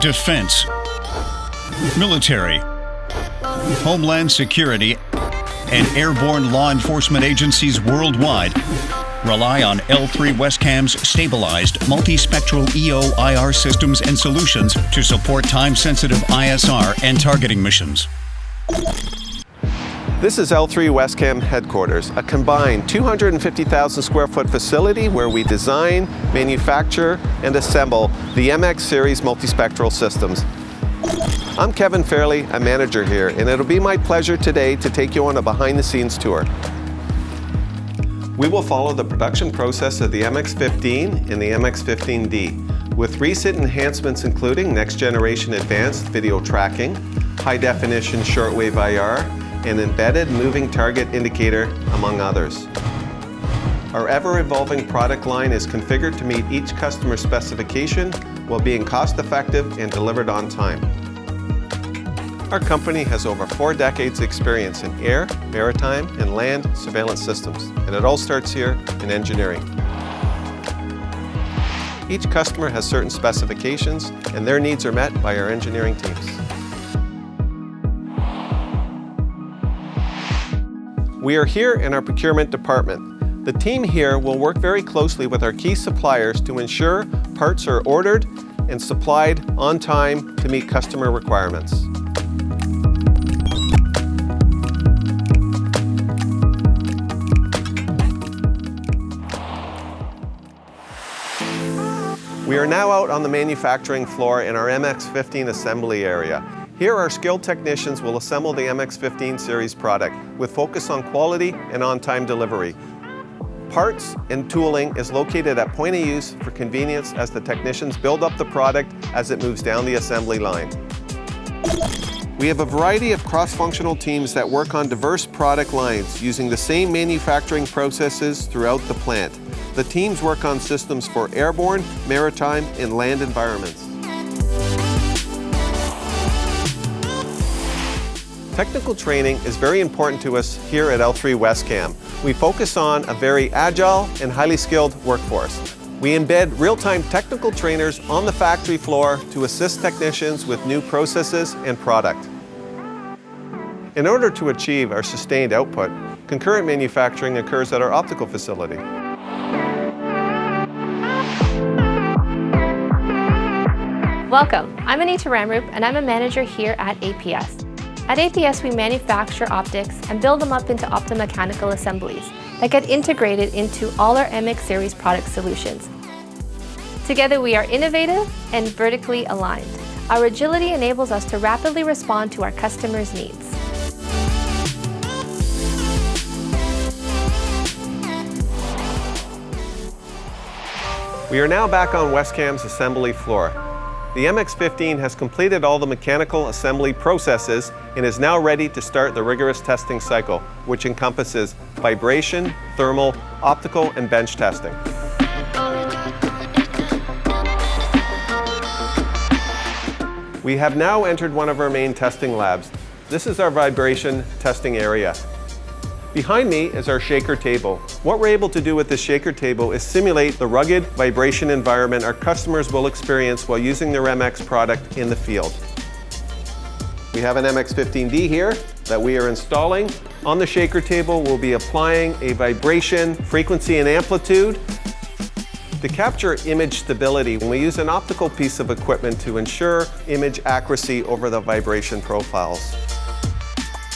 defense, military, homeland security, and airborne law enforcement agencies worldwide rely on L3 Wescam's stabilized multispectral EO/IR systems and solutions to support time-sensitive ISR and targeting missions. This is L3 Wescam headquarters, a combined 250,000 square foot facility where we design, manufacture, and assemble the MX series multispectral systems. I'm Kevin Fairley, a manager here, and it'll be my pleasure today to take you on a behind-the-scenes tour. We will follow the production process of the MX-15 and the MX-15D, with recent enhancements including next-generation advanced video tracking, high-definition shortwave IR, and embedded moving target indicator, among others. Our ever-evolving product line is configured to meet each customer's specification while being cost-effective and delivered on time. Our company has over 4 decades experience in air, maritime, and land surveillance systems, and it all starts here in engineering. Each customer has certain specifications, and their needs are met by our engineering teams. We are here in our procurement department. The team here will work very closely with our key suppliers to ensure parts are ordered and supplied on time to meet customer requirements. We are now out on the manufacturing floor in our MX-15 assembly area. Here, our skilled technicians will assemble the MX-15 series product with focus on quality and on-time delivery. Parts and tooling is located at point of use for convenience as the technicians build up the product as it moves down the assembly line. We have a variety of cross-functional teams that work on diverse product lines using the same manufacturing processes throughout the plant. The teams work on systems for airborne, maritime, and land environments. Technical training is very important to us here at L3 Wescam. We focus on a very agile and highly skilled workforce. We embed real-time technical trainers on the factory floor to assist technicians with new processes and product. In order to achieve our sustained output, concurrent manufacturing occurs at our optical facility. Welcome, I'm Anita Ramrup and I'm a manager here at APS. At APS we manufacture optics and build them up into optomechanical assemblies that get integrated into all our MX series product solutions. Together we are innovative and vertically aligned. Our agility enables us to rapidly respond to our customers' needs. We are now back on Wescam's assembly floor. The MX-15 has completed all the mechanical assembly processes and is now ready to start the rigorous testing cycle, which encompasses vibration, thermal, optical, and bench testing. We have now entered one of our main testing labs. This is our vibration testing area. Behind me is our shaker table. What we're able to do with this shaker table is simulate the rugged vibration environment our customers will experience while using their MX product in the field. We have an MX-15D here that we are installing. On the shaker table, we'll be applying a vibration frequency and amplitude. To capture image stability, we use an optical piece of equipment to ensure image accuracy over the vibration profiles.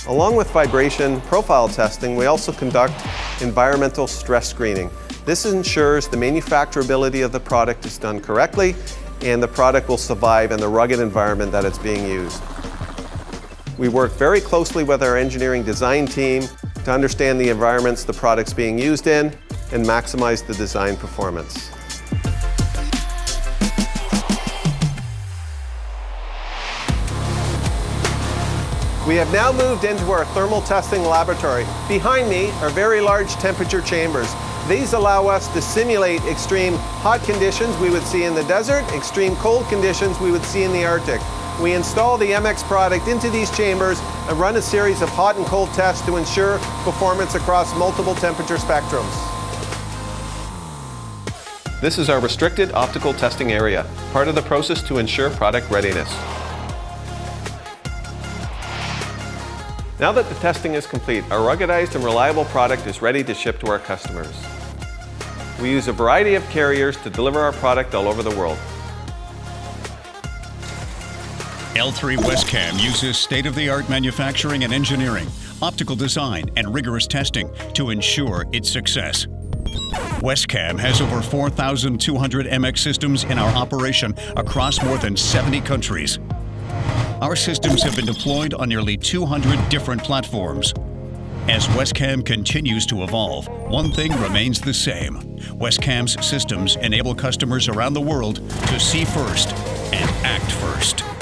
Along with vibration profile testing, we also conduct environmental stress screening. This ensures the manufacturability of the product is done correctly and the product will survive in the rugged environment that it's being used. We work very closely with our engineering design team to understand the environments the product's being used in and maximize the design performance. We have now moved into our thermal testing laboratory. Behind me are very large temperature chambers. These allow us to simulate extreme hot conditions we would see in the desert, extreme cold conditions we would see in the Arctic. We install the MX product into these chambers and run a series of hot and cold tests to ensure performance across multiple temperature spectrums. This is our restricted optical testing area, part of the process to ensure product readiness. Now that the testing is complete, our ruggedized and reliable product is ready to ship to our customers. We use a variety of carriers to deliver our product all over the world. L3 Wescam uses state-of-the-art manufacturing and engineering, optical design, and rigorous testing to ensure its success. Wescam has over 4,200 MX systems in our operation across more than 70 countries. Our systems have been deployed on nearly 200 different platforms. As Wescam continues to evolve, one thing remains the same. Wescam's systems enable customers around the world to see first and act first.